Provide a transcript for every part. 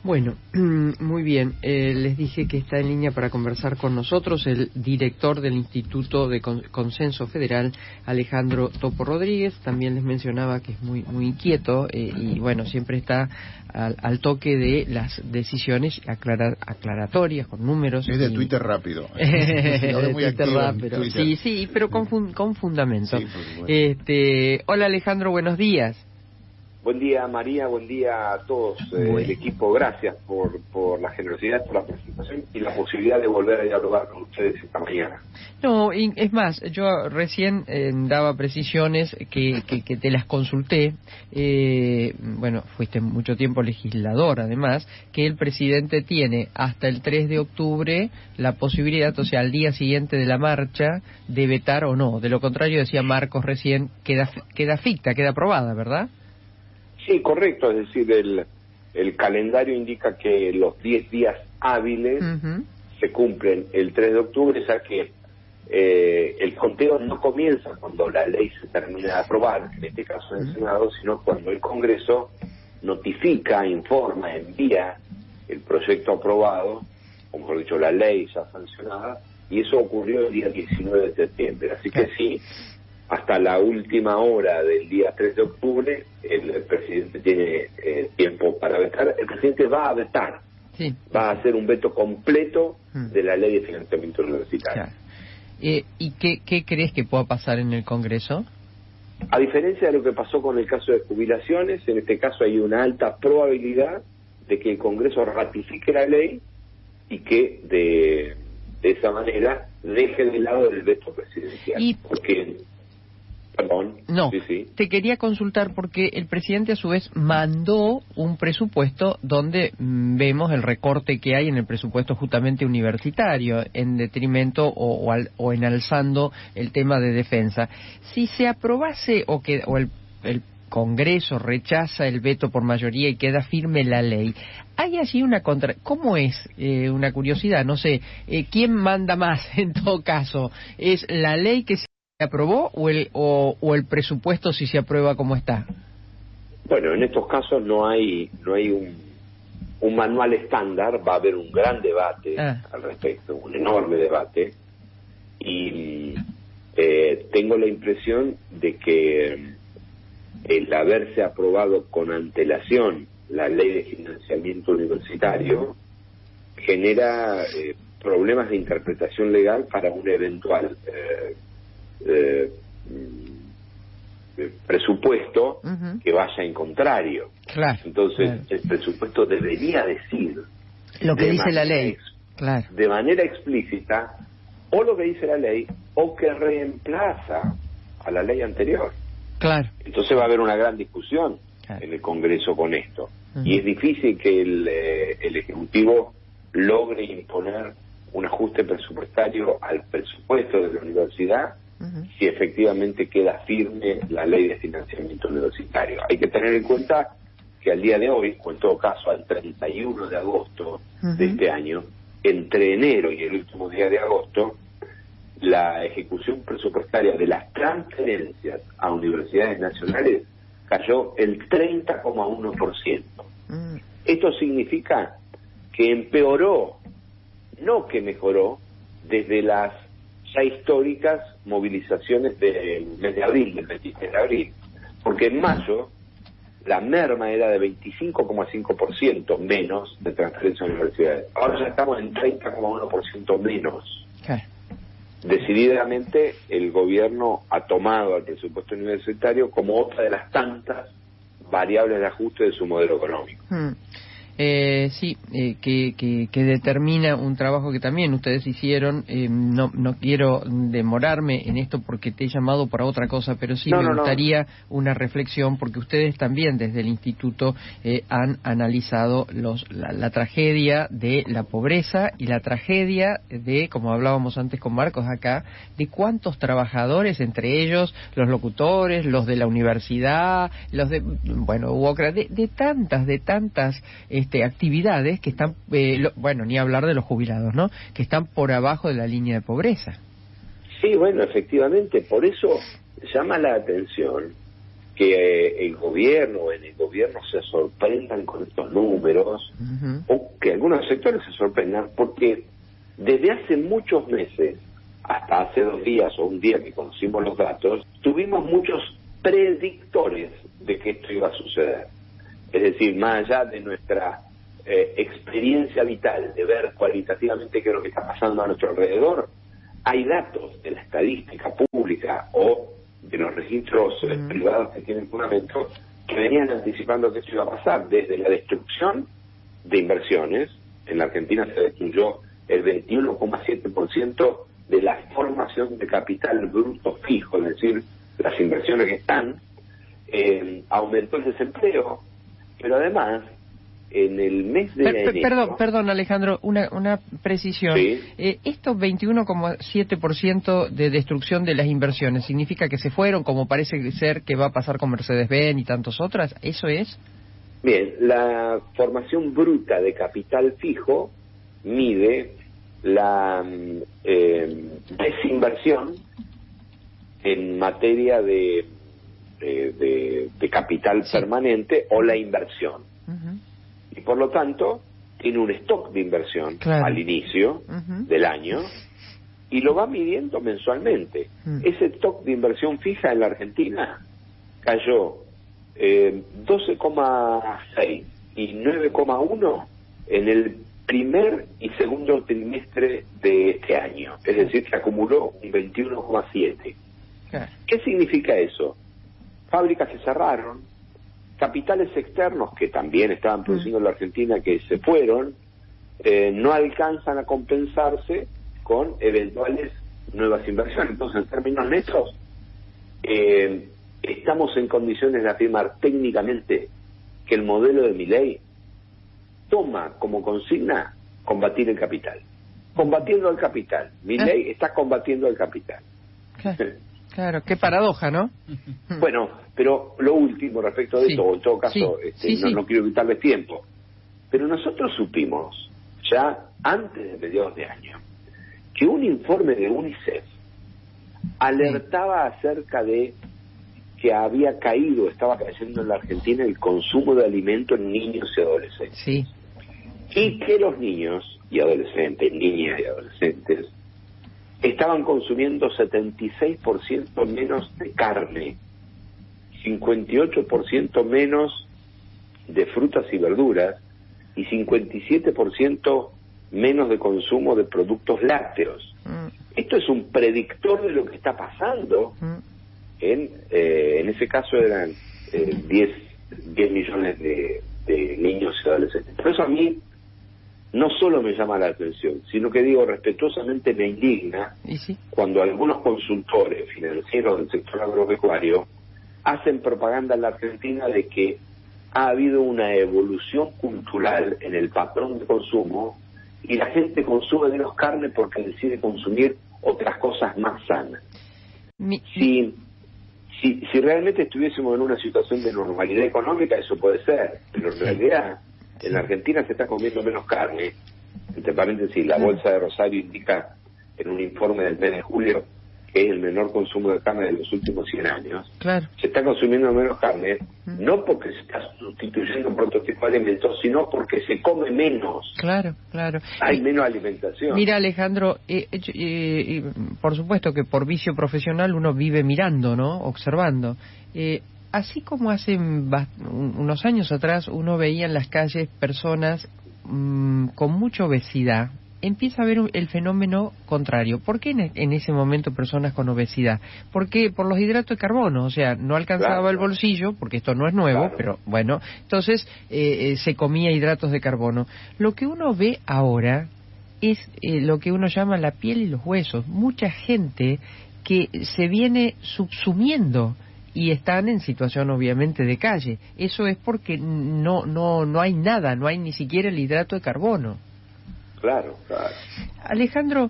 Bueno, muy bien. Les dije que está en línea para conversar con nosotros el director del Instituto de Consenso Federal, Alejandro Topo Rodríguez. También les mencionaba que es muy inquieto y bueno, siempre está al toque de las decisiones aclaratorias, con números. Es de Twitter rápido. Twitter rápido. Sí, pero con fundamento. Sí, hola Alejandro, buenos días. Buen día María, buen día a todos el equipo, gracias por la generosidad, por la presentación y la posibilidad de volver a dialogar con ustedes esta mañana. No, es más, yo recién daba precisiones que te las consulté, bueno, fuiste mucho tiempo legislador además, que el presidente tiene hasta el 3 de octubre la posibilidad, o sea, al día siguiente de la marcha, de vetar o no. De lo contrario, decía Marcos recién, queda ficta, queda aprobada, ¿verdad? Sí, correcto, es decir, el calendario indica que los 10 días hábiles se cumplen el 3 de octubre, ya que el conteo no comienza cuando la ley se termina de aprobar, en este caso en el Senado, sino cuando el Congreso notifica, informa, envía el proyecto aprobado, o mejor dicho, la ley ya sancionada, y eso ocurrió el día 19 de septiembre. Así que sí, hasta la última hora del día 3 de octubre, el presidente tiene tiempo para vetar. El presidente va a vetar, va a hacer un veto completo de la ley de financiamiento universitario. Claro. ¿Y qué crees que pueda pasar en el Congreso? A diferencia de lo que pasó con el caso de jubilaciones, en este caso hay una alta probabilidad de que el Congreso ratifique la ley y que de esa manera deje de lado el veto presidencial. Porque... Perdón. No, sí. Te quería consultar porque el presidente a su vez mandó un presupuesto donde vemos el recorte que hay en el presupuesto justamente universitario, en detrimento o enalzando el tema de defensa. Si se aprobase o el Congreso rechaza el veto por mayoría y queda firme la ley, ¿hay allí una ¿Cómo es? Una curiosidad, no sé, ¿quién manda más en todo caso? ¿Es la ley que se aprobó o el presupuesto si se aprueba como está? Bueno, en estos casos no hay un manual estándar, va a haber un gran debate al respecto, un enorme debate, y tengo la impresión de que el haberse aprobado con antelación la ley de financiamiento universitario genera problemas de interpretación legal para un eventual presupuesto que vaya en contrario. Claro, entonces el presupuesto debería decir lo que dice la ley, de manera explícita, o lo que dice la ley o que reemplaza a la ley anterior. Claro. Entonces va a haber una gran discusión en el Congreso con esto, y es difícil que el Ejecutivo logre imponer un ajuste presupuestario al presupuesto de la universidad si efectivamente queda firme la ley de financiamiento universitario. Hay que tener en cuenta que al día de hoy, o en todo caso al 31 de agosto de este año, entre enero y el último día de agosto, la ejecución presupuestaria de las transferencias a universidades nacionales cayó el 30,1%. Esto significa que empeoró, no que mejoró, desde las ya históricas movilizaciones del mes de abril, del 23 de abril, porque en mayo la merma era de 25,5% menos de transferencia a universidades. Ahora ya estamos en 30,1% menos. Decididamente el gobierno ha tomado al presupuesto universitario como otra de las tantas variables de ajuste de su modelo económico. Sí, que determina un trabajo que también ustedes hicieron. No quiero demorarme en esto porque te he llamado para otra cosa, pero sí me gustaría una reflexión, porque ustedes también desde el instituto han analizado la tragedia de la pobreza y la tragedia de, como hablábamos antes con Marcos acá, de cuántos trabajadores, entre ellos los locutores, los de la universidad, los de, bueno, UOCRA, de tantas actividades que están, bueno, ni hablar de los jubilados, ¿no?, que están por abajo de la línea de pobreza. Sí, bueno, efectivamente, por eso llama la atención que el gobierno, en el gobierno se sorprendan con estos números, o que algunos sectores se sorprendan, porque desde hace muchos meses, hasta hace 2 días o un día que conocimos los datos, tuvimos muchos predictores de que esto iba a suceder. Es decir, más allá de nuestra experiencia vital, de ver cualitativamente qué es lo que está pasando a nuestro alrededor, hay datos de la estadística pública o de los registros privados que tienen fundamento que venían anticipando que esto iba a pasar, desde la destrucción de inversiones. En la Argentina se destruyó el 21,7% de la formación de capital bruto fijo, es decir, las inversiones que están, aumentó el desempleo, pero además en el mes de enero... Perdón, Alejandro, una precisión. ¿Sí? ¿Esto 21,7% de destrucción de las inversiones significa que se fueron, como parece ser que va a pasar con Mercedes-Benz y tantas otras? ¿Eso es? Bien, la formación bruta de capital fijo mide la desinversión en materia de capital permanente o la inversión. Y por lo tanto, tiene un stock de inversión al inicio del año y lo va midiendo mensualmente. Ese stock de inversión fija en la Argentina cayó 12,6 y 9,1 en el primer y segundo trimestre de este año. Es decir, que acumuló un 21,7. ¿Qué significa eso? Fábricas que cerraron, capitales externos que también estaban produciendo en la Argentina que se fueron, no alcanzan a compensarse con eventuales nuevas inversiones. Entonces, en términos netos, estamos en condiciones de afirmar técnicamente que el modelo de Milei toma como consigna combatir el capital. Combatiendo al capital. Milei está combatiendo al capital. Claro, qué paradoja, ¿no? Bueno, pero lo último respecto de todo, en todo caso, no quiero quitarles tiempo, pero nosotros supimos ya antes de mediados de año que un informe de UNICEF alertaba acerca de que había caído, estaba cayendo en la Argentina el consumo de alimento en niños y adolescentes. Sí. Y que los niños y adolescentes, niñas y adolescentes, estaban consumiendo 76% menos de carne, 58% menos de frutas y verduras y 57% menos de consumo de productos lácteos. Esto es un predictor de lo que está pasando. En ese caso eran 10 millones de niños y adolescentes. Por eso a mí no solo me llama la atención, sino que digo respetuosamente me indigna cuando algunos consultores financieros del sector agropecuario hacen propaganda en la Argentina de que ha habido una evolución cultural en el patrón de consumo y la gente consume menos carne porque decide consumir otras cosas más sanas. Si realmente estuviésemos en una situación de normalidad económica, eso puede ser, pero en realidad en la Argentina se está comiendo menos carne. Entre paréntesis, la Bolsa de Rosario indica en un informe del mes de julio que es el menor consumo de carne de los últimos 100 años. Se está consumiendo menos carne, no porque se está sustituyendo por otro tipo de alimentos, sino porque se come menos. Hay menos alimentación. Mira, Alejandro, por supuesto que por vicio profesional uno vive mirando, ¿no? Observando. Así como hace unos años atrás uno veía en las calles personas con mucha obesidad, empieza a haber el fenómeno contrario. ¿Por qué en ese momento personas con obesidad? Porque por los hidratos de carbono, o sea, no alcanzaba el bolsillo, porque esto no es nuevo, pero bueno, entonces se comía hidratos de carbono. Lo que uno ve ahora es lo que uno llama la piel y los huesos. Mucha gente que se viene subsumiendo y están en situación obviamente de calle. Eso es porque no hay nada, no hay ni siquiera el hidrato de carbono. Claro. Alejandro,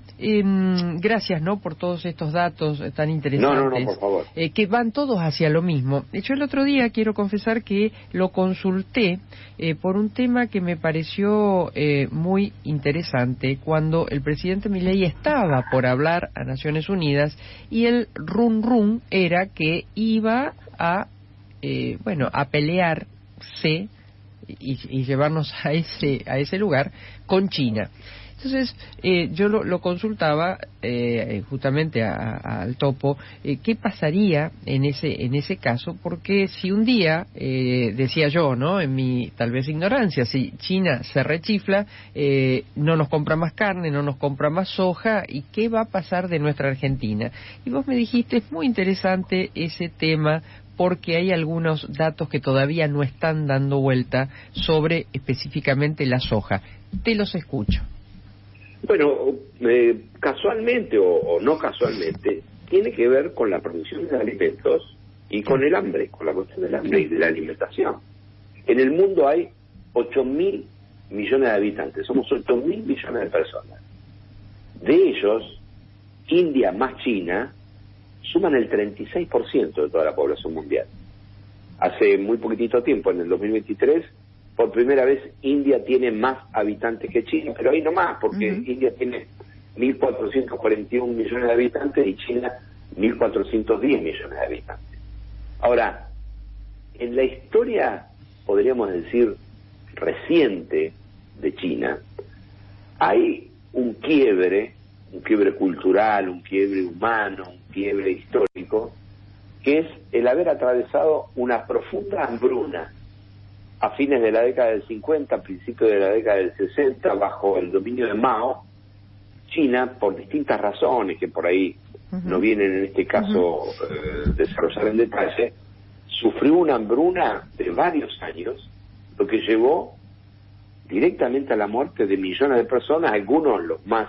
gracias, ¿no?, por todos estos datos tan interesantes. No, por favor. Que van todos hacia lo mismo. Yo el otro día quiero confesar que lo consulté por un tema que me pareció muy interesante cuando el presidente Milei estaba por hablar a Naciones Unidas y el run era que iba a bueno, a pelearse y llevarnos a ese lugar con China. Entonces, yo lo consultaba justamente al Topo, ¿qué pasaría en ese caso? Porque si un día, decía yo, ¿no?, en mi tal vez ignorancia, si China se rechifla, no nos compra más carne, no nos compra más soja, ¿y qué va a pasar de nuestra Argentina? Y vos me dijiste, es muy interesante ese tema, porque hay algunos datos que todavía no están dando vuelta sobre específicamente la soja. Te los escucho. Bueno, casualmente o no casualmente, tiene que ver con la producción de alimentos y con el hambre, con la cuestión del hambre y de la alimentación. En el mundo hay 8.000 millones de habitantes, somos 8.000 millones de personas. De ellos, India más China suman el 36% de toda la población mundial. Hace muy poquitito tiempo, en el 2023, por primera vez India tiene más habitantes que China, pero ahí nomás, porque India tiene 1.441 millones de habitantes y China 1.410 millones de habitantes. Ahora, en la historia, podríamos decir, reciente de China, hay un quiebre cultural, un quiebre humano, un quiebre histórico, que es el haber atravesado una profunda hambruna a fines de la década del 50, a principios de la década del 60, bajo el dominio de Mao. China, por distintas razones que por ahí no vienen en este caso desarrollar en detalle, sufrió una hambruna de varios años, lo que llevó directamente a la muerte de millones de personas. Algunos, los más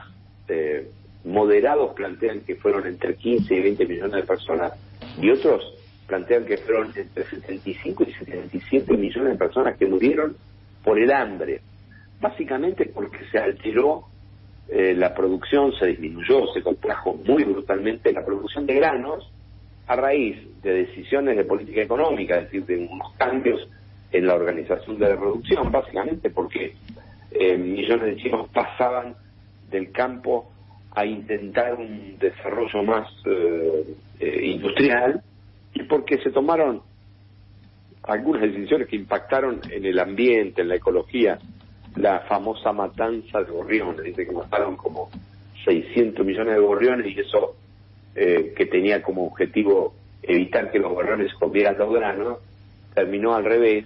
moderados, plantean que fueron entre 15 y 20 millones de personas, y otros plantean que fueron entre 75 y 77 millones de personas que murieron por el hambre, básicamente porque se alteró la producción, se disminuyó, se contrajo muy brutalmente la producción de granos a raíz de decisiones de política económica, es decir, de unos cambios en la organización de la producción, básicamente porque millones de chinos pasaban del campo a intentar un desarrollo más industrial, y porque se tomaron algunas decisiones que impactaron en el ambiente, en la ecología. La famosa matanza de gorriones, dice que mataron como 600 millones de gorriones, y eso que tenía como objetivo evitar que los gorriones comieran los granos, terminó al revés,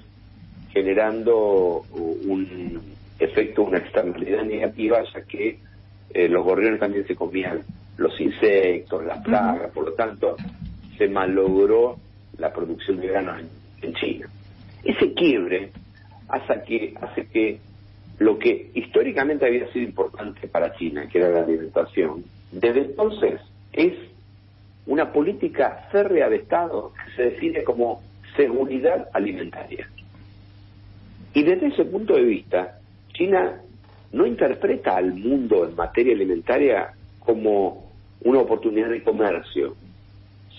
generando un efecto, una externalidad negativa, ya que los gorriones también se comían los insectos, las plagas, por lo tanto se malogró la producción de granos en China. Ese quiebre hace que lo que históricamente había sido importante para China, que era la alimentación, desde entonces es una política férrea de Estado que se define como seguridad alimentaria. Y desde ese punto de vista, China no interpreta al mundo en materia alimentaria como una oportunidad de comercio,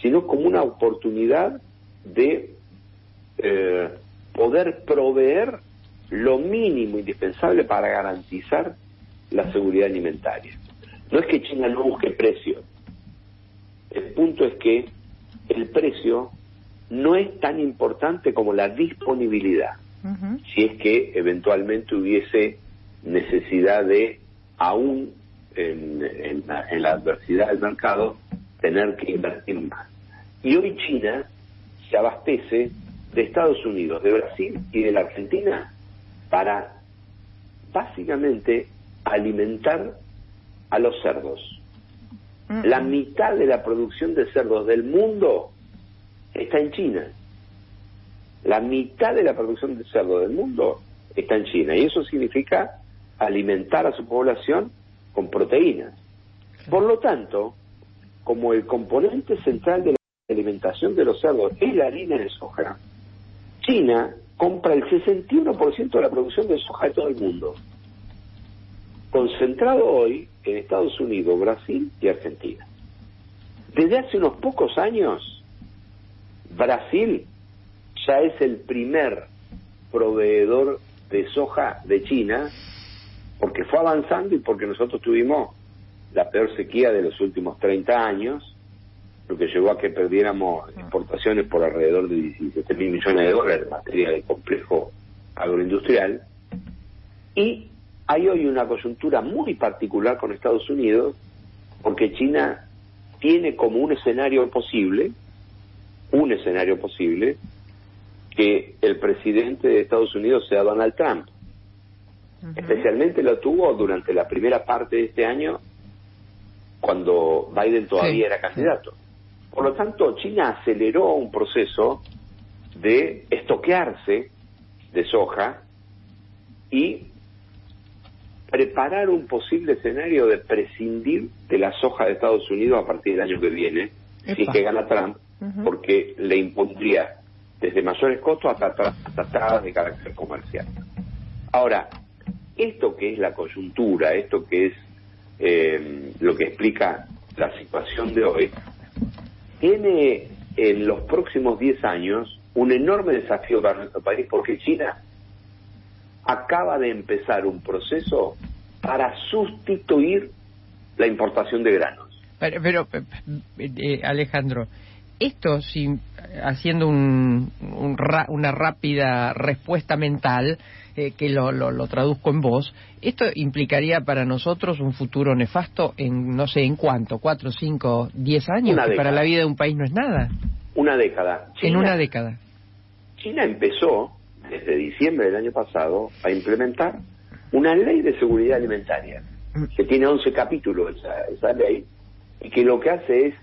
sino como una oportunidad de poder proveer lo mínimo indispensable para garantizar la seguridad alimentaria. No es que China no busque precio, el punto es que el precio no es tan importante como la disponibilidad, si es que eventualmente hubiese necesidad de, aún en la adversidad del mercado, tener que invertir más. Y hoy China se abastece de Estados Unidos, de Brasil y de la Argentina para básicamente alimentar a los cerdos. La mitad de la producción de cerdos del mundo está en China. La mitad de la producción de cerdos del mundo está en China, y eso significa alimentar a su población con proteínas. Por lo tanto, como el componente central de la alimentación de los cerdos es la harina de soja, China compra el 61% de la producción de soja de todo el mundo, concentrado hoy en Estados Unidos, Brasil y Argentina. Desde hace unos pocos años, Brasil ya es el primer proveedor de soja de China, porque fue avanzando y porque nosotros tuvimos la peor sequía de los últimos 30 años, lo que llevó a que perdiéramos exportaciones por alrededor de 17.000 millones de dólares en materia de complejo agroindustrial. Y hay hoy una coyuntura muy particular con Estados Unidos, porque China tiene como un escenario posible, que el presidente de Estados Unidos sea Donald Trump. Especialmente lo tuvo durante la primera parte de este año, cuando Biden todavía era candidato. Por lo tanto, China aceleró un proceso de estoquearse de soja y preparar un posible escenario de prescindir de la soja de Estados Unidos a partir del año que viene, si es que gana Trump, porque le impondría desde mayores costos hasta tratadas de carácter comercial. Ahora, esto que es la coyuntura, esto que es lo que explica la situación de hoy, tiene en los próximos 10 años un enorme desafío para nuestro país, porque China acaba de empezar un proceso para sustituir la importación de granos. Pero Alejandro, esto, haciendo una rápida respuesta mental, que lo traduzco en voz, esto implicaría para nosotros un futuro nefasto en, no sé, ¿en cuánto? ¿4, 5, 10 años? Que para la vida de un país no es nada. Una década. En una década. China empezó, desde diciembre del año pasado, a implementar una ley de seguridad alimentaria, que tiene 11 capítulos esa ley, y que lo que hace es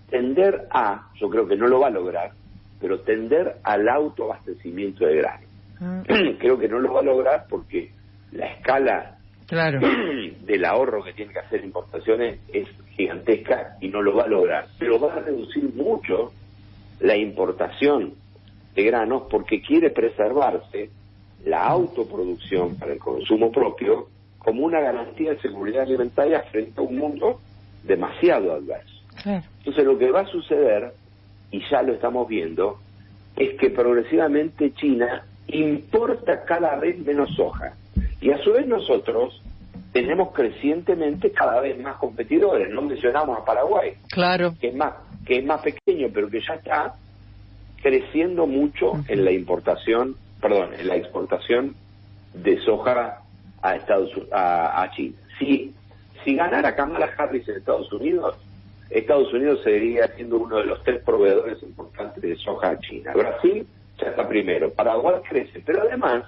tender a, yo creo que no lo va a lograr, pero tender al autoabastecimiento de grano. Creo que no lo va a lograr porque la escala del ahorro que tiene que hacer importaciones es gigantesca y no lo va a lograr, pero va a reducir mucho la importación de granos porque quiere preservarse la autoproducción para el consumo propio como una garantía de seguridad alimentaria frente a un mundo demasiado adverso. Entonces lo que va a suceder, y ya lo estamos viendo, es que progresivamente China importa cada vez menos soja, y a su vez nosotros tenemos crecientemente cada vez más competidores. No mencionamos a Paraguay, que es más pequeño, pero que ya está creciendo mucho en la en la exportación de soja a China. Si ganara Kamala Harris en Estados Unidos seguiría siendo uno de los 3 proveedores importantes de soja a China. Brasil ya está primero, Paraguay crece, pero además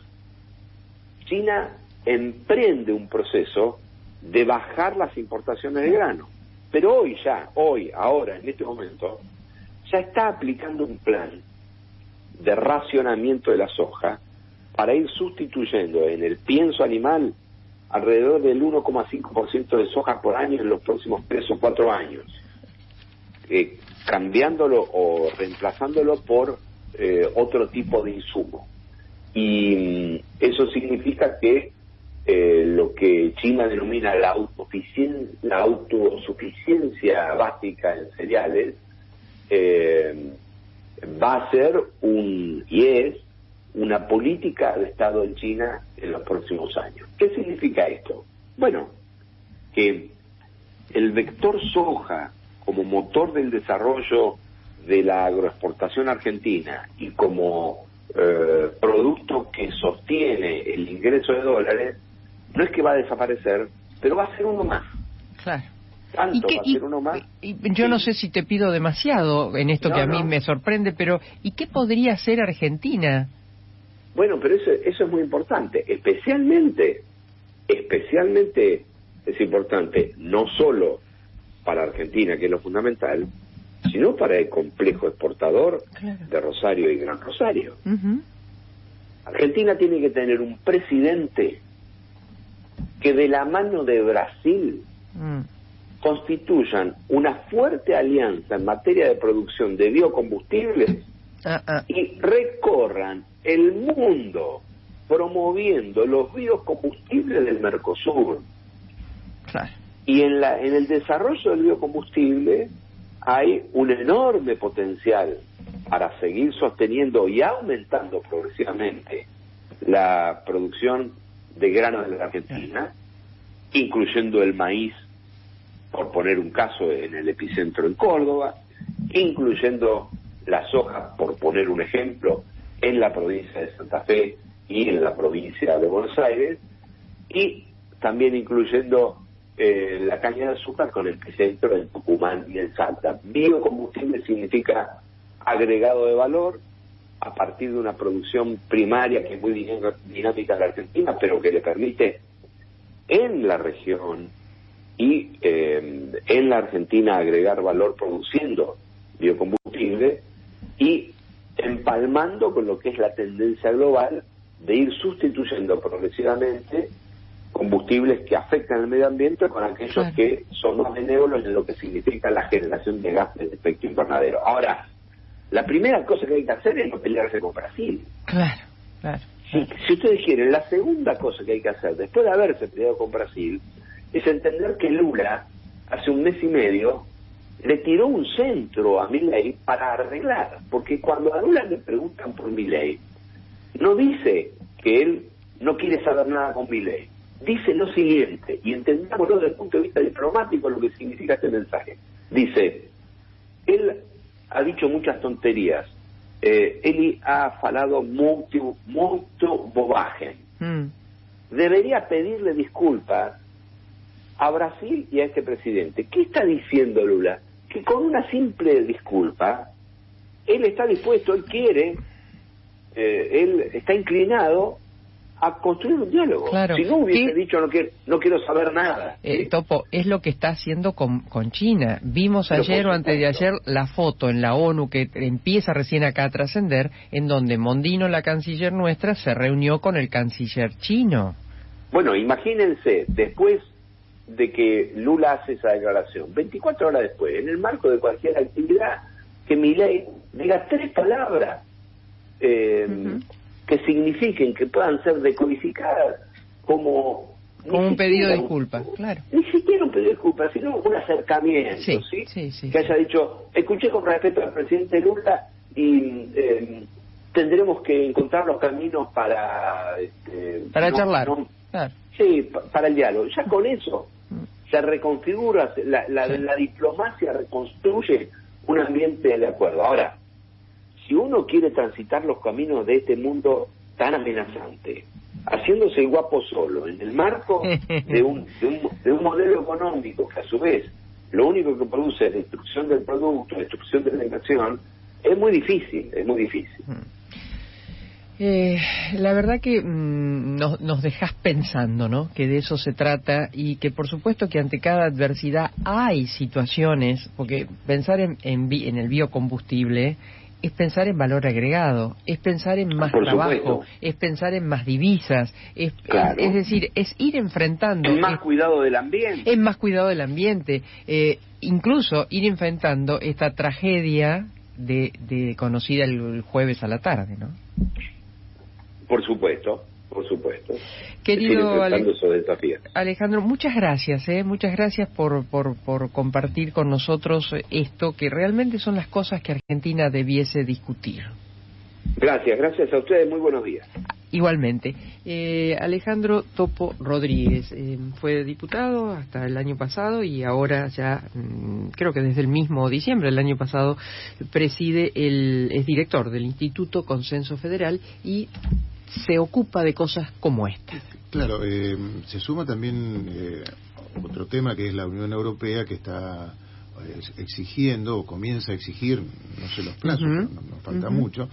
China emprende un proceso de bajar las importaciones de grano. Pero ahora, en este momento, ya está aplicando un plan de racionamiento de la soja para ir sustituyendo en el pienso animal alrededor del 1,5% de soja por año en los próximos 3 o 4 años, cambiándolo o reemplazándolo por otro tipo de insumo. Y eso significa que lo que China denomina la autosuficiencia básica en cereales va a ser una política de Estado en China en los próximos años. ¿Qué significa esto? Bueno, que el vector soja como motor del desarrollo de la agroexportación argentina y como producto que sostiene el ingreso de dólares, no es que va a desaparecer, pero va a ser uno más. Claro. Tanto va a ser uno más. Yo no sé si te pido demasiado en esto que a mí me sorprende, pero ¿y qué podría hacer Argentina? Bueno, pero eso es muy importante, especialmente es importante no solo para Argentina, que es lo fundamental, sino para el complejo exportador de Rosario y Gran Rosario. Argentina tiene que tener un presidente que de la mano de Brasil constituyan una fuerte alianza en materia de producción de biocombustibles y recorran el mundo promoviendo los biocombustibles del Mercosur. Y en el desarrollo del biocombustible hay un enorme potencial para seguir sosteniendo y aumentando progresivamente la producción de granos de la Argentina, incluyendo el maíz por poner un caso, en el epicentro en Córdoba, incluyendo la soja, por poner un ejemplo, en la provincia de Santa Fe y en la provincia de Buenos Aires, y también incluyendo la caña de azúcar con el epicentro en Tucumán y en Salta. Biocombustible significa agregado de valor a partir de una producción primaria que es muy dinámica en la Argentina, pero que le permite en la región y en la Argentina agregar valor produciendo biocombustible y empalmando con lo que es la tendencia global de ir sustituyendo progresivamente combustibles que afectan al medio ambiente con aquellos que son más benévolos en lo que significa la generación de gases de efecto invernadero. Ahora, la primera cosa que hay que hacer es no pelearse con Brasil. Claro. Si ustedes quieren, la segunda cosa que hay que hacer, después de haberse peleado con Brasil, es entender que Lula, hace un mes y medio, le tiró un centro a Milei para arreglar, porque cuando a Lula le preguntan por Milei, no dice que él no quiere saber nada con Milei, dice lo siguiente, y entendámoslo desde el punto de vista diplomático lo que significa este mensaje. Dice, él ha dicho muchas tonterías, él ha falado mucho bobaje. Debería pedirle disculpas a Brasil y a este presidente. ¿Qué está diciendo Lula? Que con una simple disculpa, él está dispuesto, él quiere, él está inclinado a construir un diálogo. Claro. Si no hubiese dicho no quiero saber nada. Topo, es lo que está haciendo con China. Vimos ayer o antes de ayer la foto en la ONU que empieza recién acá a trascender, en donde Mondino, la canciller nuestra, se reunió con el canciller chino. Bueno, imagínense, después de que Lula hace esa declaración, 24 horas después, en el marco de cualquier actividad, que Milei diga 3 palabras que signifiquen, que puedan ser decodificadas como un pedido de disculpas, claro. Ni siquiera un pedido de disculpas, sino un acercamiento, ¿sí? Que haya dicho, escuché con respeto al presidente Lula y tendremos que encontrar los caminos para charlar. Claro. Sí, para el diálogo. Ya con eso se reconfigura, la diplomacia reconstruye un ambiente de acuerdo. Ahora, si uno quiere transitar los caminos de este mundo tan amenazante, haciéndose el guapo solo, en el marco de un modelo económico que a su vez lo único que produce es destrucción del producto, destrucción de la inversión, es muy difícil. La verdad que nos dejás pensando, ¿no? Que de eso se trata y que por supuesto que ante cada adversidad hay situaciones, porque pensar en el biocombustible es pensar en valor agregado, es pensar en más trabajo, es pensar en más divisas, es decir, es ir enfrentando... Es más cuidado del ambiente. Es más cuidado del ambiente, incluso ir enfrentando esta tragedia de conocida el jueves a la tarde, ¿no? Por supuesto. Querido Alejandro, muchas gracias, muchas gracias por compartir con nosotros esto, que realmente son las cosas que Argentina debiese discutir. Gracias a ustedes, muy buenos días. Igualmente. Alejandro Topo Rodríguez fue diputado hasta el año pasado y ahora ya, creo que desde el mismo diciembre del año pasado, es director del Instituto Consenso Federal y se ocupa de cosas como esta. Claro, se suma también otro tema que es la Unión Europea, que está exigiendo o comienza a exigir, no sé los plazos, nos falta mucho,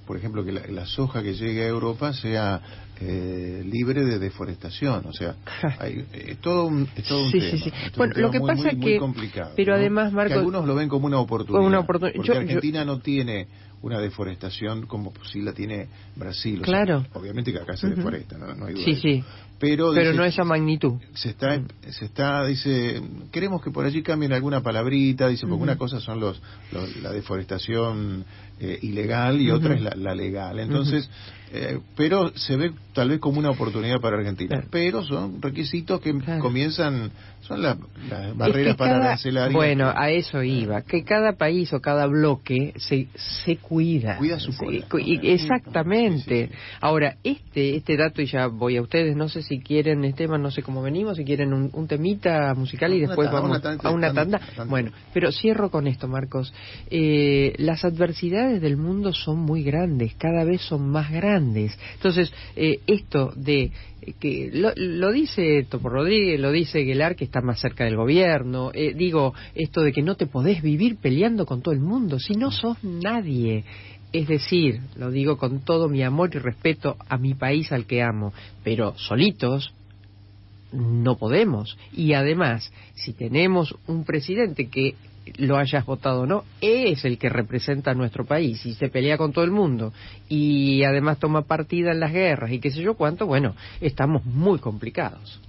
por ejemplo, que la soja que llegue a Europa sea libre de deforestación, o sea, es todo un tema. Sí. Bueno, lo que pasa es que, muy complicado, pero ¿no? además, Marco, que algunos lo ven como una oportunidad, porque Argentina no tiene una deforestación como si la tiene Brasil. Claro. O sea, obviamente que acá se deforesta, no hay duda. Sí. Pero dice, no esa magnitud. Se está, dice, queremos que por allí cambien alguna palabrita, dice, porque una cosa son la deforestación ilegal y otra es la legal. Entonces, pero se ve tal vez como una oportunidad para Argentina. Claro. Pero son requisitos que comienzan, son las barreras para arancelarias. Bueno, a eso iba, que cada país o cada bloque se cuida. Cuida su cola. Exactamente. Sí. Ahora, este dato, y ya voy a ustedes, no sé si si quieren, Esteban, no sé cómo venimos, si quieren un temita musical y después vamos a una tanda. Bueno, pero cierro con esto, Marcos. Las adversidades del mundo son muy grandes, cada vez son más grandes. Entonces, esto de que lo dice Topo Rodríguez, lo dice Guelar, que está más cerca del gobierno, digo, esto de que no te podés vivir peleando con todo el mundo, si no sos nadie. Es decir, lo digo con todo mi amor y respeto a mi país al que amo, pero solitos no podemos. Y además, si tenemos un presidente que lo hayas votado o no, es el que representa a nuestro país y se pelea con todo el mundo y además toma partida en las guerras y qué sé yo cuánto, bueno, estamos muy complicados.